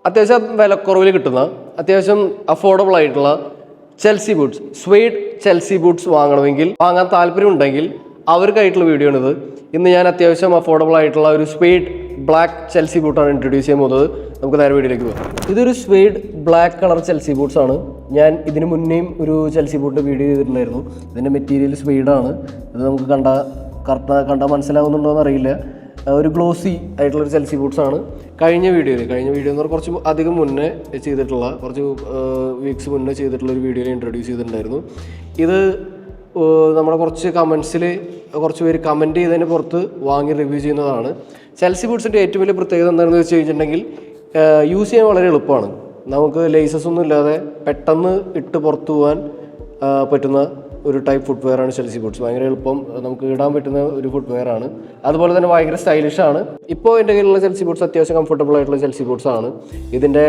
അത്യാവശ്യം വിലക്കുറവിൽ കിട്ടുന്ന അത്യാവശ്യം അഫോർഡബിൾ ആയിട്ടുള്ള Chelsea boots, suede Chelsea boots വാങ്ങാൻ താല്പര്യം ഉണ്ടെങ്കിൽ അവർക്കായിട്ടുള്ള വീഡിയോ ആണിത്. ഇന്ന് ഞാൻ അത്യാവശ്യം അഫോർഡബിൾ ആയിട്ടുള്ള ഒരു സ്വേഡ് ബ്ലാക്ക് ചെൽസി ബൂട്ടാണ് ഇൻട്രൊഡ്യൂസ് ചെയ്യാൻ പോകുന്നത്. നമുക്ക് നേരെ വീഡിയോയിലേക്ക് പോകാം. ഇതൊരു suede black colour Chelsea boots ആണ്. ഞാൻ ഇതിന് മുന്നേയും ഒരു ചെൽസി ബൂട്ട് വീഡിയോ ചെയ്തിട്ടുണ്ടായിരുന്നു. ഇതിൻ്റെ മെറ്റീരിയൽ സ്വേഡാണ്. ഇത് നമുക്ക് കണ്ടാൽ മനസ്സിലാവുന്നുണ്ടോ എന്നറിയില്ല. ഒരു ഗ്ലോസി ആയിട്ടുള്ളൊരു ചെൽസി ബൂട്ട്സ് ആണ്. കഴിഞ്ഞ വീഡിയോ എന്ന് പറഞ്ഞാൽ കുറച്ച് അധികം മുന്നേ ചെയ്തിട്ടുള്ള, കുറച്ച് വീക്സ് മുന്നേ ചെയ്തിട്ടുള്ള ഒരു വീഡിയോയിൽ ഇൻട്രൊഡ്യൂസ് ചെയ്തിട്ടുണ്ടായിരുന്നു. ഇത് നമ്മുടെ കുറച്ച് കമൻസിൽ കുറച്ച് പേര് കമൻറ്റ് ചെയ്തതിന് പുറത്ത് വാങ്ങി റിവ്യൂ ചെയ്യുന്നതാണ്. ചെൽസി ബൂട്ട്സിൻ്റെ ഏറ്റവും വലിയ പ്രത്യേകത എന്താണെന്ന് വെച്ച് കഴിഞ്ഞിട്ടുണ്ടെങ്കിൽ യൂസ് ചെയ്യാൻ വളരെ എളുപ്പമാണ്. നമുക്ക് ലേസസ് ഒന്നും ഇല്ലാതെ പെട്ടെന്ന് ഇട്ട് പുറത്തു പോകാൻ പറ്റുന്ന ഒരു ടൈപ്പ് ഫുട്വെയർ ആണ് ചെൽസി ബൂട്ട്സ്. ഭയങ്കര എളുപ്പം നമുക്ക് ഇടാൻ പറ്റുന്ന ഒരു ഫുട്വെയർ ആണ്. അതുപോലെ തന്നെ ഭയങ്കര സ്റ്റൈലിഷ് ആണ്. ഇപ്പോൾ എൻ്റെ കയ്യിലുള്ള ചെൽസി ബൂട്ട്സ് അത്യാവശ്യം കംഫർട്ടബിൾ ആയിട്ടുള്ള ചെൽസി ബൂട്ട്സ് ആണ്. ഇതിൻ്റെ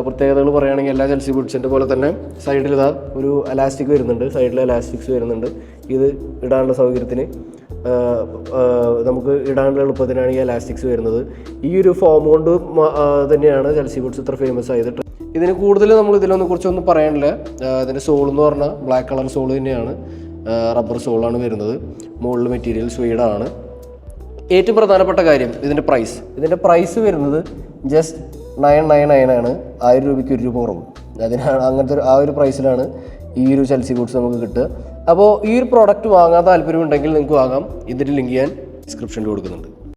പ്രത്യേകതകൾ പറയുകയാണെങ്കിൽ എല്ലാ ചെൽസി ബൂട്ട്സിൻ്റെ പോലെ തന്നെ സൈഡിൽ ഇതാ ഒരു എലാസ്റ്റിക് വരുന്നുണ്ട്, സൈഡിൽ എലാസ്റ്റിക്സ് വരുന്നുണ്ട്. ഇത് ഇടാനുള്ള സൗകര്യത്തിന് നമുക്ക് ഇടാനുള്ള എളുപ്പത്തിനാണ് ഈ എലാസ്റ്റിക്സ് വരുന്നത്. ഈ ഒരു ഫോം കൊണ്ട് തന്നെയാണ് ചെൽസി ബൂട്ട്സ് ഇത്ര ഫേമസ് ആയിട്ട്. ഇതിന് കൂടുതൽ നമ്മൾ കുറിച്ചൊന്നും പറയാനില്ല. ഇതിൻ്റെ സോൾ എന്ന് പറഞ്ഞാൽ ബ്ലാക്ക് കളർ സോൾ തന്നെയാണ്, റബ്ബർ സോളാണ് വരുന്നത്. മുകളിൽ മെറ്റീരിയൽ സ്വേഡാണ്. ഏറ്റവും പ്രധാനപ്പെട്ട കാര്യം ഇതിൻ്റെ പ്രൈസ് വരുന്നത് ജസ്റ്റ് 999 ആണ്. 1000 രൂപയ്ക്ക് 1 രൂപ കുറവ്. അങ്ങനത്തെ ആ ഒരു പ്രൈസിലാണ് ഈ ഒരു ചെൽസി ബൂട്ട്സ് നമുക്ക് കിട്ടുക. അപ്പോൾ ഈ ഒരു പ്രോഡക്റ്റ് വാങ്ങാൻ താല്പര്യമുണ്ടെങ്കിൽ നിങ്ങൾക്ക് വാങ്ങാം. ഇതിൻ്റെ ലിങ്ക് ഞാൻ ഡിസ്ക്രിപ്ഷനിൽ കൊടുക്കുന്നുണ്ട്.